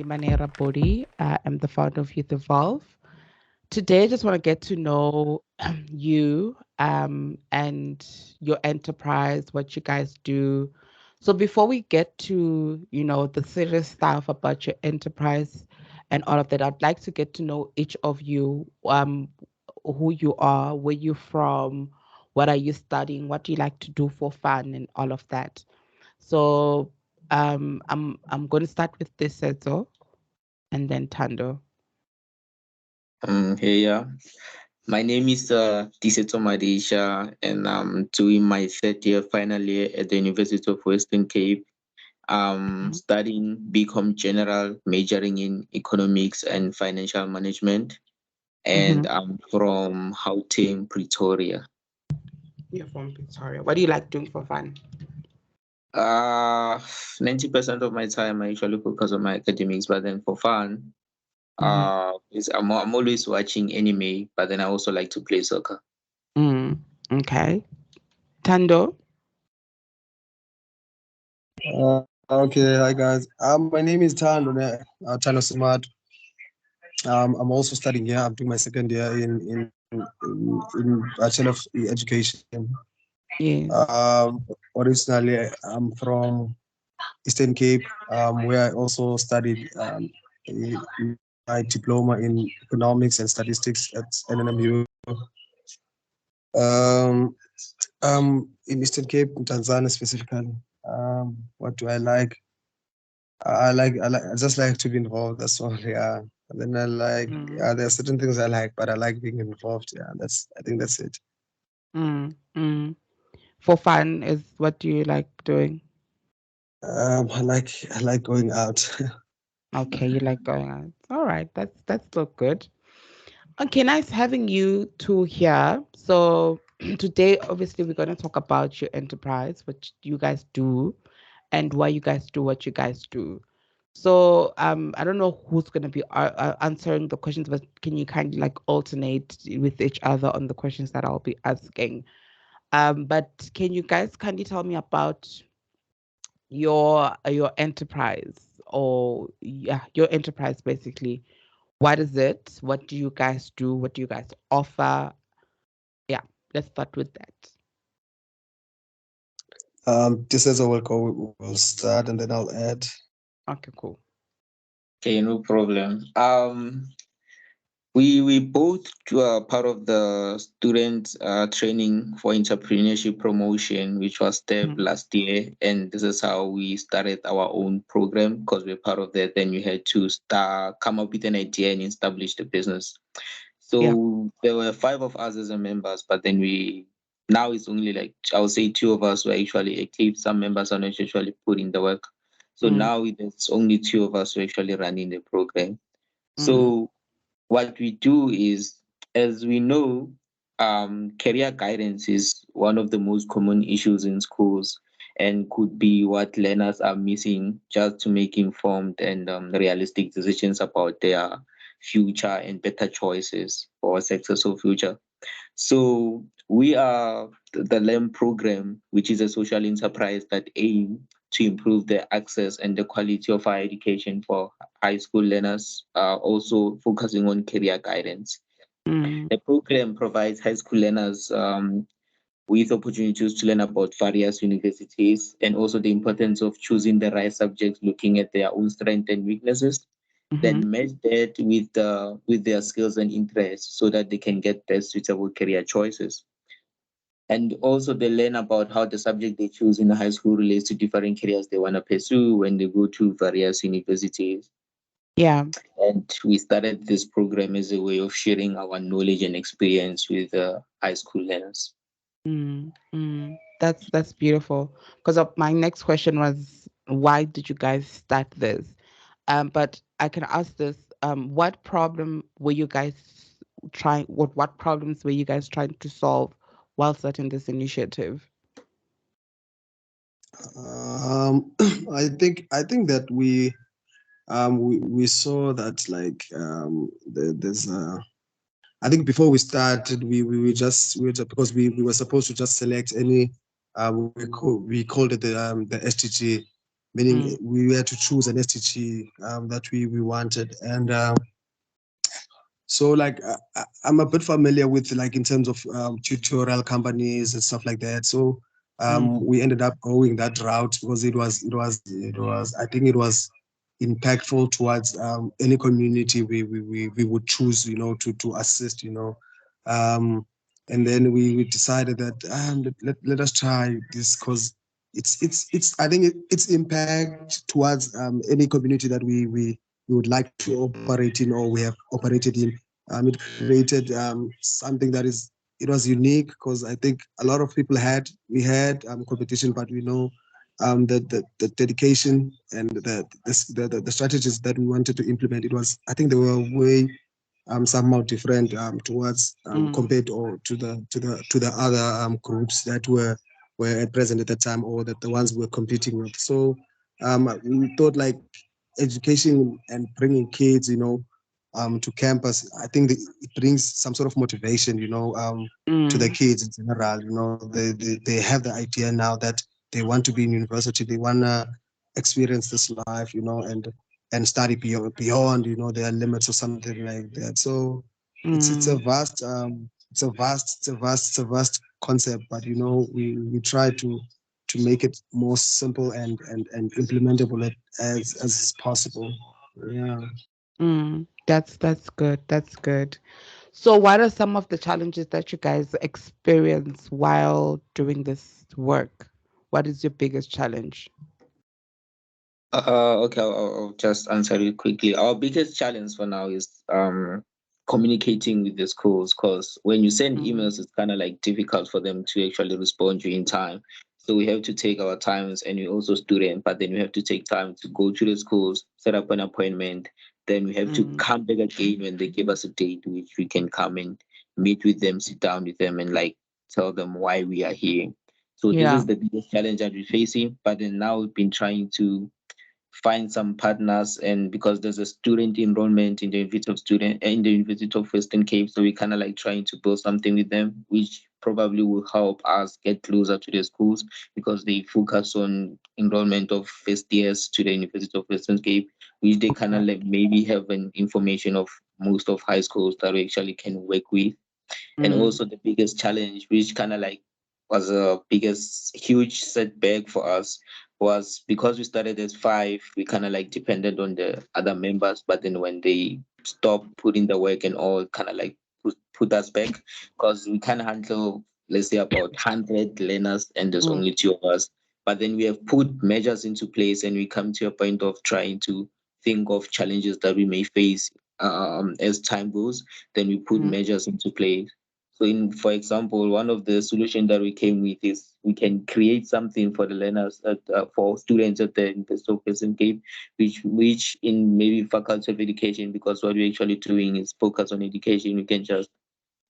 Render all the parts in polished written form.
Manera Bodi. I'm the founder of Youth Evolve. Today, I just want to get to know you and your enterprise, what you guys do. So before we get to, the serious stuff about your enterprise and all of that, I'd like to get to know each of you, who you are, where you're from, what are you studying, what do you like to do for fun and all of that. So I'm going to start with Tiisetso and then Thando. Hey, yeah. My name is Tiisetso Madisha, and I'm doing my third year final year at the University of Western Cape. I'm Mhm. studying BCom General, majoring in economics and financial management, and Mhm. I'm from Gauteng, Pretoria. You're from Victoria. What do you like doing for fun? Uh, 90% of my time I actually focus on my academics, but then for fun, Mm-hmm. I'm always watching anime, but then I also like to play soccer. Mm. Okay. Thando. Okay, hi guys. My name is Thando Simatu. I'm also studying here. I'm doing my second year in Bachelor of Education. Yes. Originally, I'm from Eastern Cape, where I also studied my diploma in economics and statistics at NNMU. Um, in Eastern Cape, in Tanzania specifically. What do I like? I just like to be involved. That's all. Yeah. And then I like, Mm. yeah, there are certain things I like, but I like being involved. Yeah. I think that's it. Mm. Mm. For fun is what do you like doing? I like going out. Okay, you like going out. All right, that's still good. Okay, nice having you two here. So today, obviously, we're going to talk about your enterprise, what you guys do, and why you guys do what you guys do. So I don't know who's going to be answering the questions, but can you kind of like alternate with each other on the questions that I'll be asking? But can you guys kindly tell me about your enterprise, or yeah, your enterprise basically? What is it? What do you guys do? What do you guys offer? Yeah, let's start with that. This is a will start and then I'll add. Okay, cool. Okay, no problem. We both were part of the student training for entrepreneurship promotion, which was Mhm. developed last year, and this is how we started our own program because we're part of that. Then you had to start come up with an idea and establish the business. Yeah. So there were five of us as a members, but then we now it's only like I would say two of us were actually active. Some members are not actually put in the work. So Mm, now it's only two of us who actually running the program. mm, So what we do is, as we know, career guidance is one of the most common issues in schools and could be what learners are missing just to make informed and realistic decisions about their future and better choices for a successful future. So we are the LEM program, which is a social enterprise that aim to improve the access and the quality of higher education for high school learners, also focusing on career guidance. mm, The program provides high school learners with opportunities to learn about various universities and also the importance of choosing the right subjects, looking at their own strengths and weaknesses, mm-hmm. then match that with their skills and interests so that they can get best suitable career choices. And also they learn about how the subject they choose in high school relates to different careers they want to pursue when they go to various universities. Yeah. And we started this program as a way of sharing our knowledge and experience with high school learners. Mm, mm. That's beautiful. Because my next question was, why did you guys start this? But I can ask this: what problem were you guys trying? What problems were you guys trying to solve while starting this initiative? Um, I think that we saw that like there's I think before we started, we were just because we were supposed to just select any we called it the STG, meaning Mm, we had to choose an STG that we wanted. And so like I'm a bit familiar with like in terms of tutorial companies and stuff like that. So mm, we ended up going that route because it was I think it was impactful towards any community we would choose, to assist, um, and then we decided that let us try this because it's I think its impact towards any community that we would like to operate in or we have operated in. It created something that is it was unique because I think a lot of people had competition, but we know the dedication and the strategies that we wanted to implement. It was I think they were way somehow different towards mm, compared or to the other groups that were at present at that time or that the ones we were competing with. So we thought like education and bringing kids, to campus. I think it brings some sort of motivation, to the mm, kids in general. They have the idea now that they want to be in university. They want to experience this life, and study beyond their limits or something like that. So it's a mm, vast it's a vast concept, but we try to make it more simple and implementable as possible. Yeah. mm. That's good. That's good. So, what are some of the challenges that you guys experience while doing this work? What is your biggest challenge? Okay, I'll just answer it quickly. Our biggest challenge for now is communicating with the schools because when you send Mm, emails, it's kind of like difficult for them to actually respond to you in time. So we have to take our times, and we also student, but then we have to take time to go to the schools, set up an appointment. Then we have to mm, come back again when they give us a date which we can come and meet with them, sit down with them, and like tell them why we are here. So this yeah. is the biggest challenge that we're facing. But then now we've been trying to find some partners, and because there's a student enrollment in the University of Western Cape, so we kind of like trying to build something with them which probably will help us get closer to the schools because they focus on enrollment of first years to the University of Western Cape, which they kind of Okay. like maybe have an information of most of high schools that we actually can work with. And Mm, also the biggest challenge, which kind of like was a biggest huge setback for us, was because we started as five, we kind of like depended on the other members, but then when they stopped putting the work and all, kind of like put us back because we can handle, let's say, about 100 learners and there's mm, only two of us. But then we have put measures into place and we come to a point of trying to think of challenges that we may face as time goes. Then we put mm, measures into place. So, for example, one of the solutions that we came with is we can create something for the learners, for students at the University of Western Cape, which in maybe faculty of education, because what we're actually doing is focus on education. We can just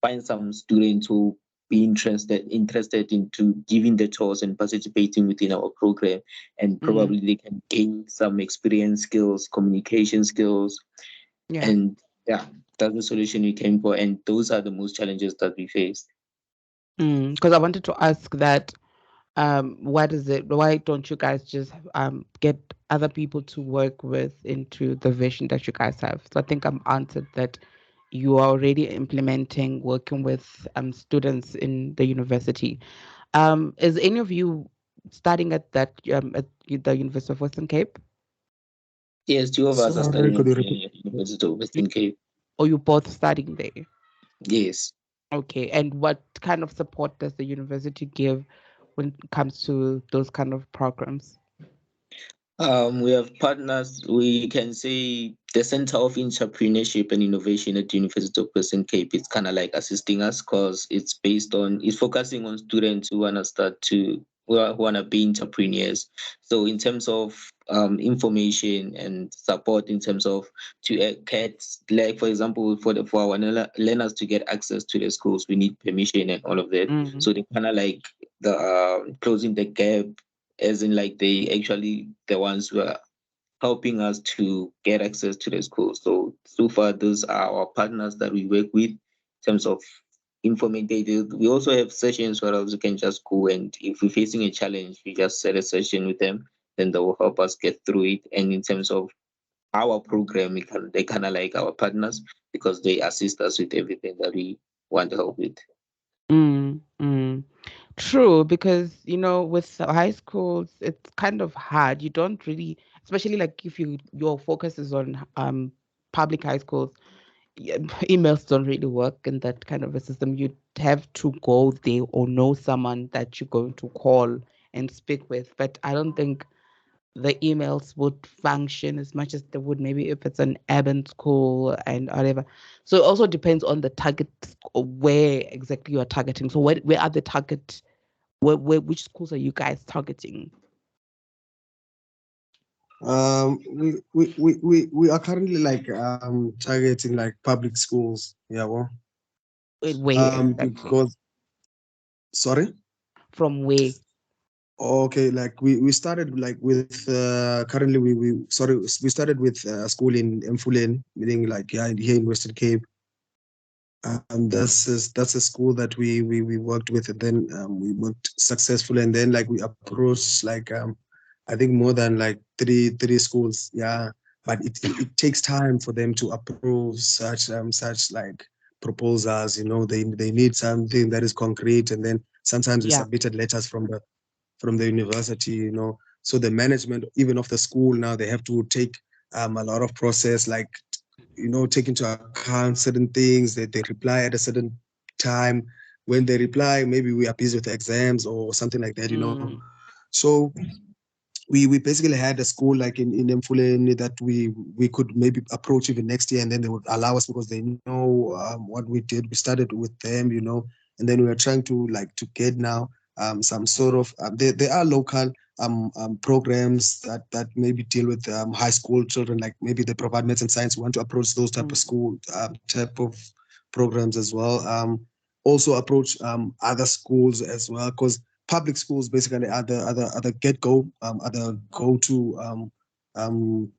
find some students who be interested into giving the tours and participating within our program, and mm, probably they can gain some experience skills, communication skills, yeah. and yeah, that's the solution we came for. And those are the most challenges that we faced. Because I wanted to ask that what is it? Why don't you guys just get other people to work with into the vision that you guys have? So I think I'm answered that you are already implementing working with students in the university. Is any of you studying at that at the University of Western Cape, Yes, two of us are Sorry, studying could at you the repeat? University of You- Western Cape. or you both studying there? Yes. Okay, and what kind of support does the university give when it comes to those kind of programs? We have partners. We can say the Center of Entrepreneurship and Innovation at the University of Western Cape is kind of like assisting us because it's focusing on students who want to who want to be entrepreneurs. So in terms of information and support, in terms of to get, like for example, for our learners to get access to the schools, we need permission and all of that. Mm, So they kind of like the closing the gap, as in like they actually the ones who are helping us to get access to the school. So far those are our partners that we work with in terms of informative. We also have sessions where else we can just go, and if we're facing a challenge, we just set a session with them then they will help us get through it. And in terms of our program, they kind of like our partners because they assist us with everything that we want to help with. Mm, mm. True, because with high schools, it's kind of hard. You don't really, especially like if your focus is on public high schools, emails don't really work in that kind of a system. You have to go there or know someone that you're going to call and speak with. But I don't think the emails would function as much as they would maybe if it's an urban school and whatever. So it also depends on the target, where exactly you are targeting. So where are the target? Which schools are you guys targeting? We are currently like targeting like public schools. Yeah, well, Where exactly? because sorry. From where? Okay, like we started like with currently we started with a school in Mfuleni, meaning like yeah here in Western Cape. That's a school that we worked with, and then we worked successfully, and then like we approached like I think more than like three schools, yeah. But it takes time for them to approve such like proposals. They need something that is concrete, and then sometimes we Yeah. submitted letters from the university. So the management even of the school now they have to take a lot of process like take into account certain things that they reply at a certain time. When they reply, maybe we are busy with exams or something like that. Mm, So we basically had a school like in Mfuleni that we could maybe approach even next year, and then they would allow us because they know what we did. We started with them, and then we are trying to like to get now some sort of there are local programs that maybe deal with high school children, like maybe they provide maths and science. We want to approach those type of mm, school type of programs as well. Also approach other schools as well, because public schools basically are the get go are the go to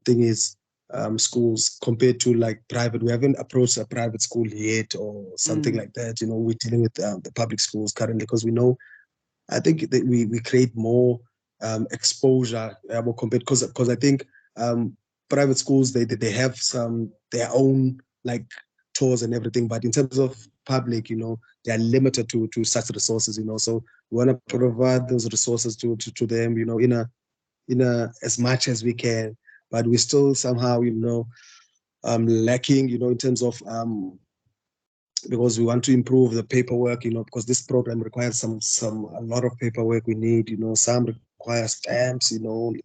thing is schools compared to like private. We haven't approached a private school yet or something mm, like that. We're dealing with the public schools currently because we know I think that we create more exposure more compared because I think private schools they have some their own like tours and everything, but in terms of public, they are limited to such resources. So we want to provide those resources to them, in a as much as we can, but we still somehow lacking, in terms of because we want to improve the paperwork, because this program requires some a lot of paperwork we need, some require stamps,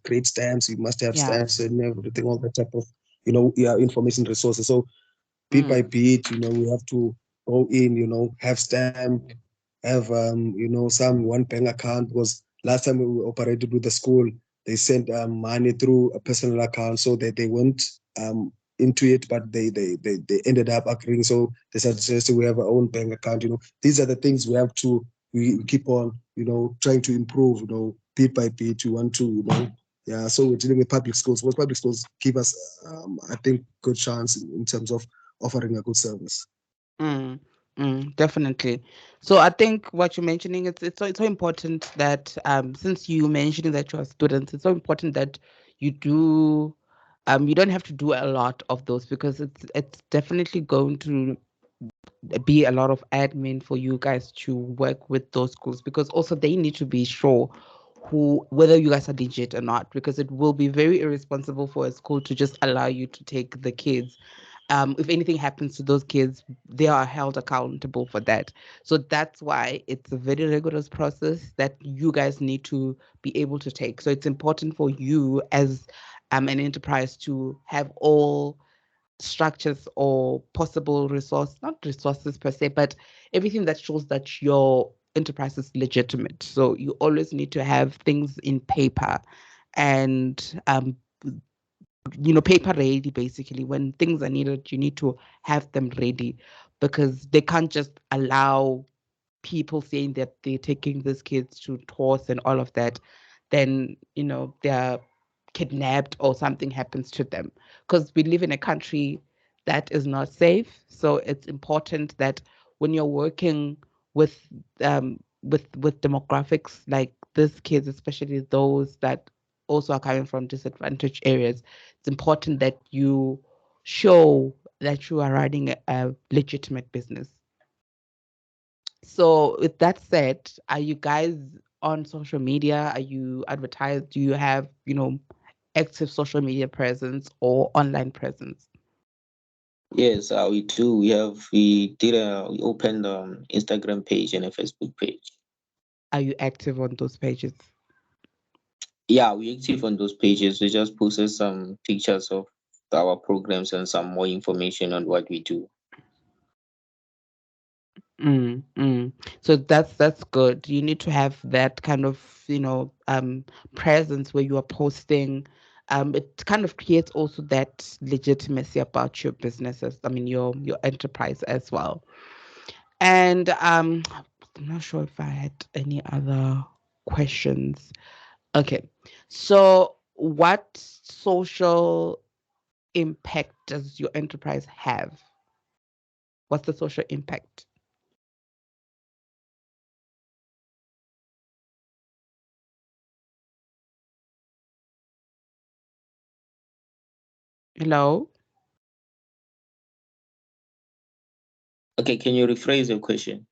create stamps, you must have yeah. stamps and everything, all that type of, yeah, information resources. So bit by Mm, bit, we have to go in, have stamp, have some one bank account, because last time we operated with the school, they sent money through a personal account, so that they went into it, but they ended up agreeing. So they suggested we have our own bank account. These are the things we have to we keep on trying to improve. Bit by bit. We want to yeah. So we're dealing with public schools. Because public schools give us, I think, good chance in terms of offering a good service. mm, definitely. So I think what you're mentioning, it's so important that since you mentioning that you're students, it's so important that you don't have to do a lot of those, because it's definitely going to be a lot of admin for you guys to work with those schools, because also they need to be sure whether you guys are legit or not, because it will be very irresponsible for a school to just allow you to take the kids. If anything happens to those kids, they are held accountable for that. So that's why it's a very rigorous process that you guys need to be able to take. So it's important for you as an enterprise to have all structures or possible resource, not resources per se, but everything that shows that your enterprise is legitimate. So you always need to have things in paper, and paper ready. Basically, when things are needed, you need to have them ready, because they can't just allow people saying that they're taking these kids to tours and all of that, then they're kidnapped or something happens to them, because we live in a country that is not safe. So it's important that when you're working with with demographics like these kids, especially those that also are coming from disadvantaged areas, it's important that you show that you are running a legitimate business. So with that said, are you guys on social media? Are you advertised? Do you have, active social media presence or online presence? Yes, we do. We opened Instagram page and a Facebook page. Are you active on those pages? Yeah, we active on those pages. We just posted some pictures of our programs and some more information on what we do. Mm, mm. So that's good. You need to have that kind of, presence where you are posting. It kind of creates also that legitimacy about your businesses. I mean, your enterprise as well. And I'm not sure if I had any other questions. Okay. So what social impact does your enterprise have? What's the social impact? Hello? Okay, can you rephrase your question?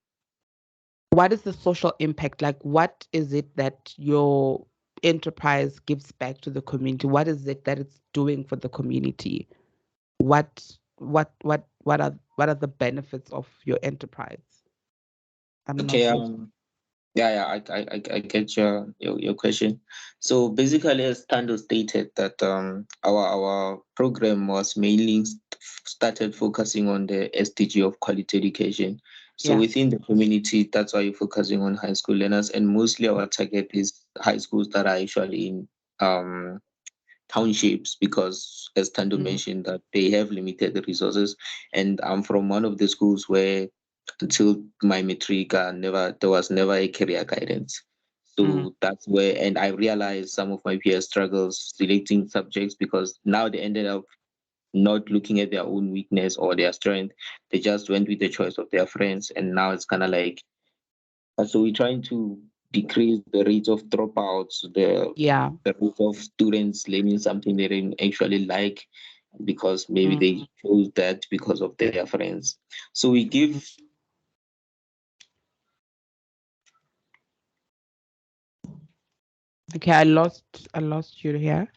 What is the social impact? Like, what is it that your enterprise gives back to the community? What is it that it's doing for the community? What are the benefits of your enterprise? I'm not Okay, sure. yeah, I get your question. So basically, as Thando stated, that our program was mainly started focusing on the SDG of quality education. So Yeah. within the community, that's why you're focusing on high school learners, and mostly our target is high schools that are actually in um townships, because as Tando Mm, mentioned that they have limited resources, and I'm from one of the schools where until my matric never there was never a career guidance. mm, So that's where, and I realized some of my peers struggles selecting subjects because now they ended up not looking at their own weakness or their strength. They just went with the choice of their friends, and now it's kind of like, so we're trying to decrease the rate of dropouts, yeah. the rate of students learning something they didn't actually like because maybe Mm. they chose that because of their friends. So we give. Okay, I lost you here.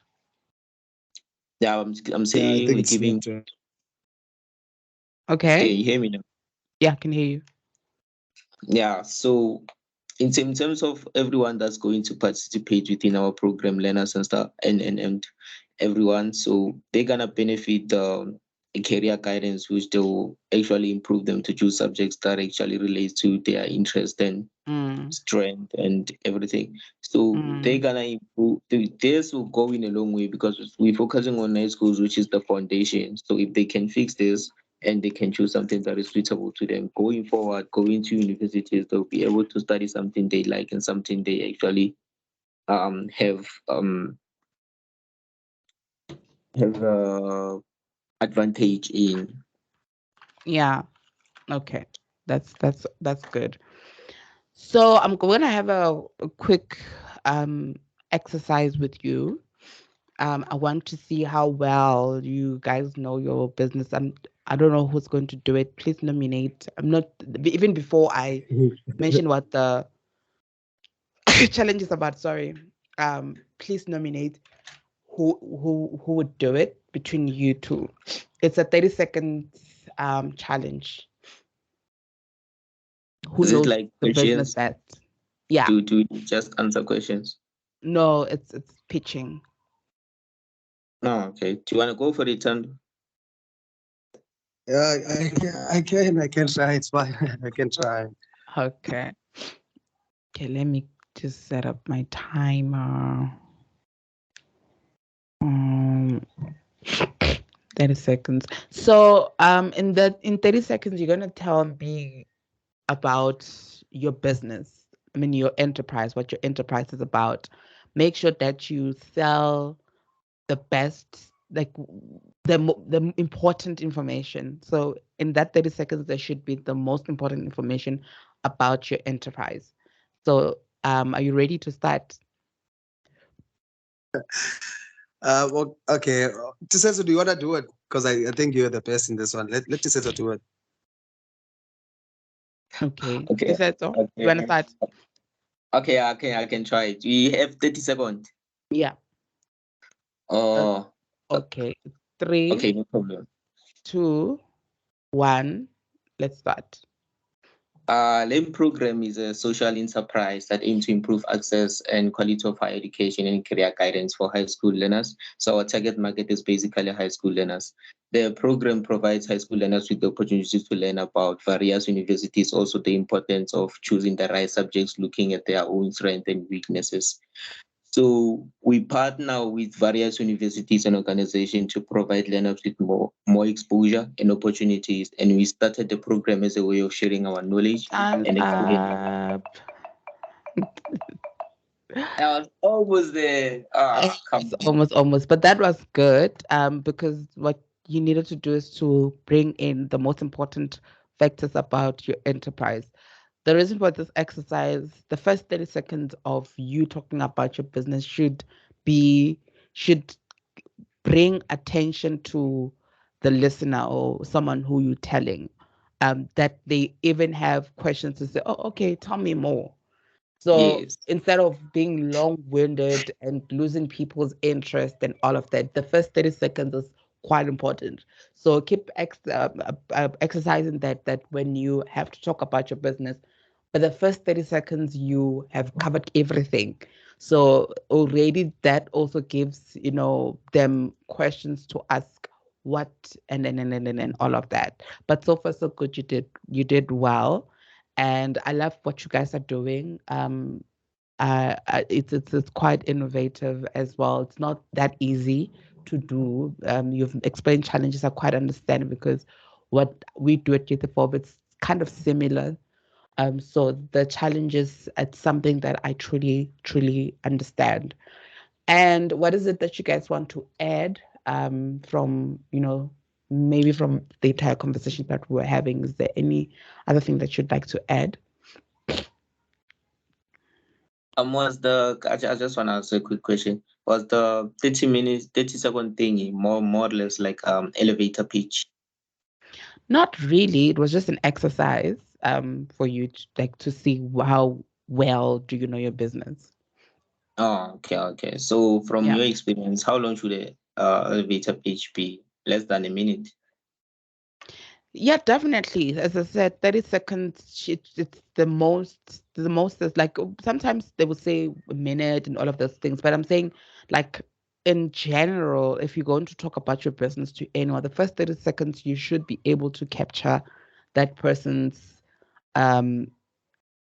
Yeah, I'm Yeah, I saying think we're it's giving. network. Can Okay. you hear me now? Yeah, I can hear you. Yeah. So in terms of everyone that's going to participate within our program, learners and stuff, and everyone, so they're gonna benefit career guidance, which will actually improve them to choose subjects that actually relates to their interest and Mm, strength and everything. So they're mm, gonna improve. This will go in a long way because we're focusing on night schools, which is the foundation. So if they can fix this and they can choose something that is suitable to them going forward, going to universities, they'll be able to study something they like and something they actually have advantage in. yeah. Okay. That's good. So I'm going to have a quick um exercise with you. I want to see how well you guys know your business. I don't know who's going to do it. Please nominate. I'm not even before I mention what the challenge is about. Sorry. Please nominate who would do it between you two. It's a 30 seconds challenge. Who Is it knows like the business questions? best? Yeah. Do we just answer questions? No, it's pitching. No, okay. Do you want to go for it, and Yeah, I can try. It's fine. I can try. Okay. Okay, let me just set up my timer. Um 30 seconds. So in 30 seconds you're gonna tell me about your business. I mean your enterprise, what your enterprise is about. Make sure that you sell the best, like the important information. So in that 30 seconds there should be the most important information about your enterprise. So are you ready to start? Okay. Tiisetso, do you want to do it? Because I think you're the best in this one. Let Tiisetso do it. Okay. Okay. Just said so. You want to Okay. start? Okay, I can try it. We have 30 seconds. Yeah. Uh, Oh, okay. Three, okay, no problem. 2, 1. Let's start. LEARN program is a social enterprise that aims to improve access and quality of higher education and career guidance for high school learners. So our target market is basically high school learners. The program provides high school learners with the opportunities to learn about various universities, also the importance of choosing the right subjects, looking at their own strengths and weaknesses. So we partner with various universities and organizations to provide learners with more exposure and opportunities. And we started the program as a way of sharing our knowledge Time's and experience. up. I was almost there. Come Almost, on. almost. But that was good. Because what you needed to do is to bring in the most important factors about your enterprise. The reason for this exercise, the first 30 seconds of you talking about your business should bring attention to the listener or someone who you're telling, that they even have questions to say, oh, okay, tell me more. So Yes, instead of being long-winded and losing people's interest and all of that, the first 30 seconds is quite important. So keep exercising that when you have to talk about your business, but the first 30 seconds you have covered everything. So already that also gives, them questions to ask what and all of that. But so far so good. You did well, and I love what you guys are doing. It's quite innovative as well. It's not that easy to do. You've explained challenges. I quite understand because what we do at Youth Evolve, it's kind of similar. So the challenges, it's something that I truly, truly understand. And what is it that you guys want to add, from, maybe from the entire conversation that we were having? Is there any other thing that you'd like to add? was the I just want to ask a quick question. Was the 30 minutes, 30-second thingy more or less like elevator pitch? Not really. It was just an exercise, for you to, like, to see how well do you know your business. Oh, okay. So from Yeah. your experience, how long should a elevator pitch be? Less than a minute? Yeah, definitely. As I said, 30 seconds, it's the most is like, sometimes they will say a minute and all of those things, but I'm saying, like, in general, if you're going to talk about your business to anyone, the first 30 seconds, you should be able to capture that person's um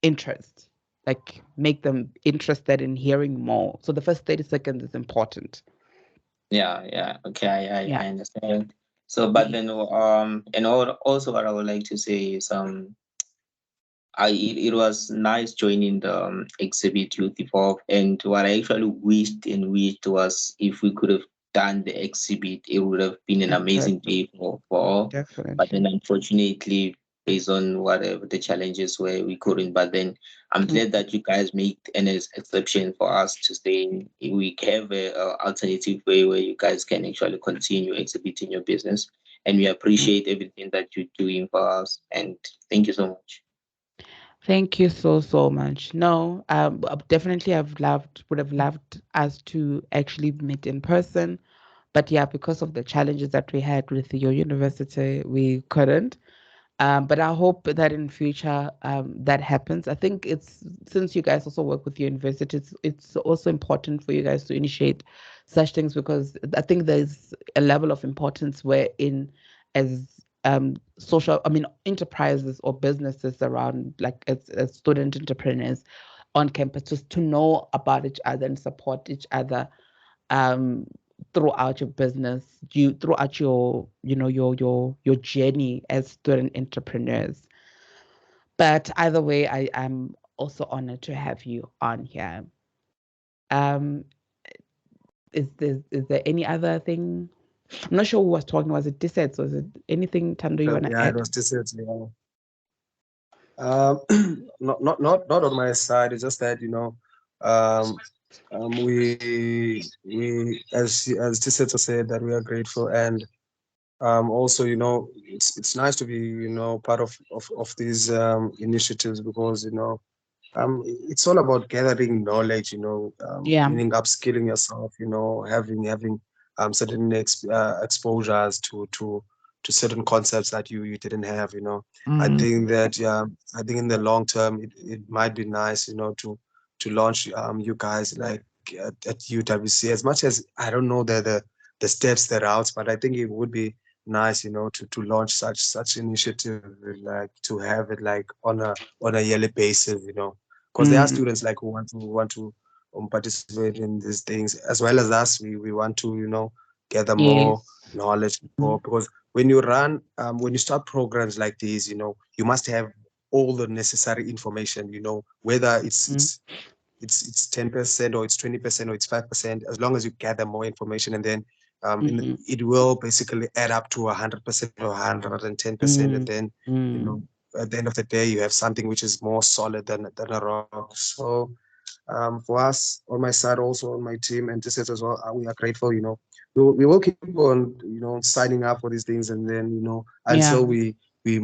interest, like make them interested in hearing more. So the first 30 seconds is important. Yeah. Okay, Yeah. I understand. So, but Yeah. then, also what I would like to say is, it was nice joining the exhibit Youth Evolve, and what I actually wished was if we could have done the exhibit, it would have been an amazing Exactly. day for all. But then, Definitely. unfortunately, based on whatever the challenges were, we couldn't. But then, I'm Mm. glad that you guys made an exception for us to stay. We have a alternative way where you guys can actually continue exhibiting your business, and we Mm. appreciate everything that you're doing for us. And thank you so much. Thank you so, so much. No, definitely would have loved us to actually meet in person. But yeah, because of the challenges that we had with your university, we couldn't. But I hope that in future, that happens. I think it's, since you guys also work with your university, it's also important for you guys to initiate such things, because I think there's a level of importance wherein, as social, I mean, enterprises or businesses around, like, as student entrepreneurs on campus, just to know about each other and support each other, um throughout your business, throughout your, your journey as student entrepreneurs. But either way, I am also honored to have you on here. um is there any other thing? I'm not sure who was talking. Was it Dissets? Was it anything, Thando, you want to Yeah, it add? was Tiisetso. Yeah. Um, not on my side. It's just that, um, As Tiisetso said, that we are grateful, and also, it's nice to be, part of these initiatives, because it's all about gathering knowledge, Yeah. meaning upskilling yourself, having certain exposures to certain concepts that you didn't have. I Mm, think that, yeah, I think in the long term, it might be nice, to launch you guys, like at UWC. As much as I don't know the steps, the routes, but I think it would be nice, to launch such initiative, like to have it like on a yearly basis, because there are mm, students like who want to participate in these things, as well as us. We want to, gather more yes. knowledge, Mm, because when you start programs like these, you must have all the necessary information, whether mm, it's 10% or it's 20% or it's 5%, as long as you gather more information, and then mm, it will basically add up to 100% or 110%, and mm, then, you mm, know at the end of the day, you have something which is more solid than a rock. So, for us, on my side, also on my team, and this is as well, we are grateful. We will keep on, signing up for these things, and then, until yeah, we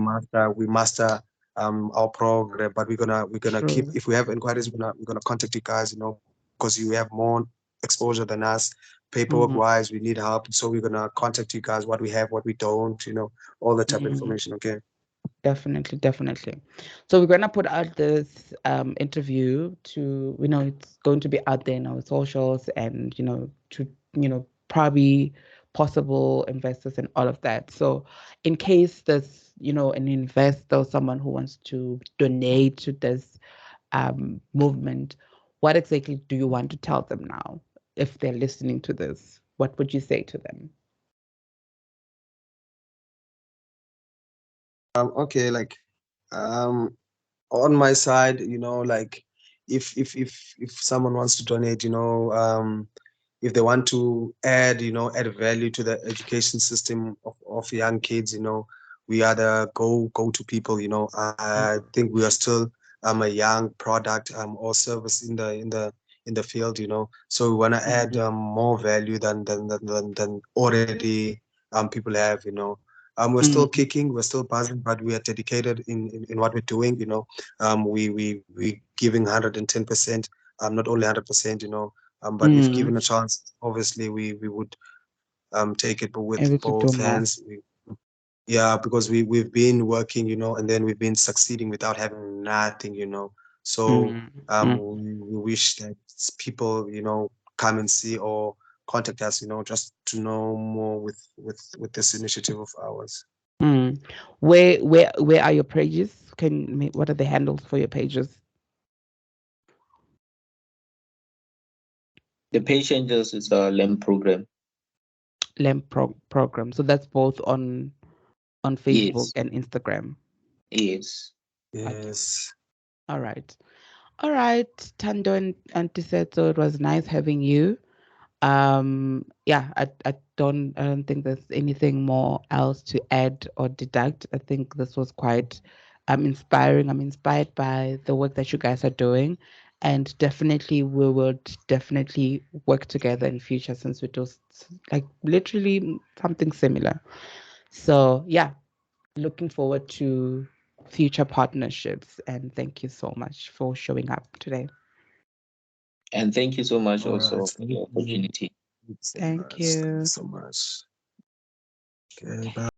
master our program. But we're gonna keep, true. if we have inquiries, we're gonna contact you guys, because you have more exposure than us. Paperwork Mm, wise, we need help, so we're gonna contact you guys, what we have, what we don't, all the type of mm. information. Okay. Definitely, definitely. So we're gonna put out this interview to, it's going to be out there in our socials, and to probably possible investors and all of that. So in case there's an investor or someone who wants to donate to this movement, what exactly do you want to tell them now? If they're listening to this, what would you say to them? Okay, like, um on my side, like, if someone wants to donate, if they want to add value to the education system of young kids, we are the go to people. I think we are still a young product, or service in the field, so we want to add Mm, more value than already people have. We're still mm, kicking, we're still buzzing, but we are dedicated in what we're doing. We giving 110%, not only 100%, but if given mm. a chance, obviously we would take it with Able to do both more. hands. Yeah, because we've been working, and then we've been succeeding without having nothing. So, Mm, mm. we wish that people, come and see or contact us, just to know more with this initiative of ours. Mm. Where are your pages? What are the handles for your pages? The patient just is a LEM program. Program. So that's both on Facebook Yes, and Instagram. yes. Okay. Yes. All right. All right, Thando and Tiisetso, it was nice having you. Yeah, I don't think there's anything more else to add or deduct. I think this was quite inspiring. I'm inspired by the work that you guys are doing, and definitely we would definitely work together in future, since we do like literally something similar. So yeah, looking forward to future partnerships, and thank you so much for showing up today. And thank you so much All right. also for Thank the you. opportunity. Thank you so Thank much. Thank you you. so much. Okay. Bye.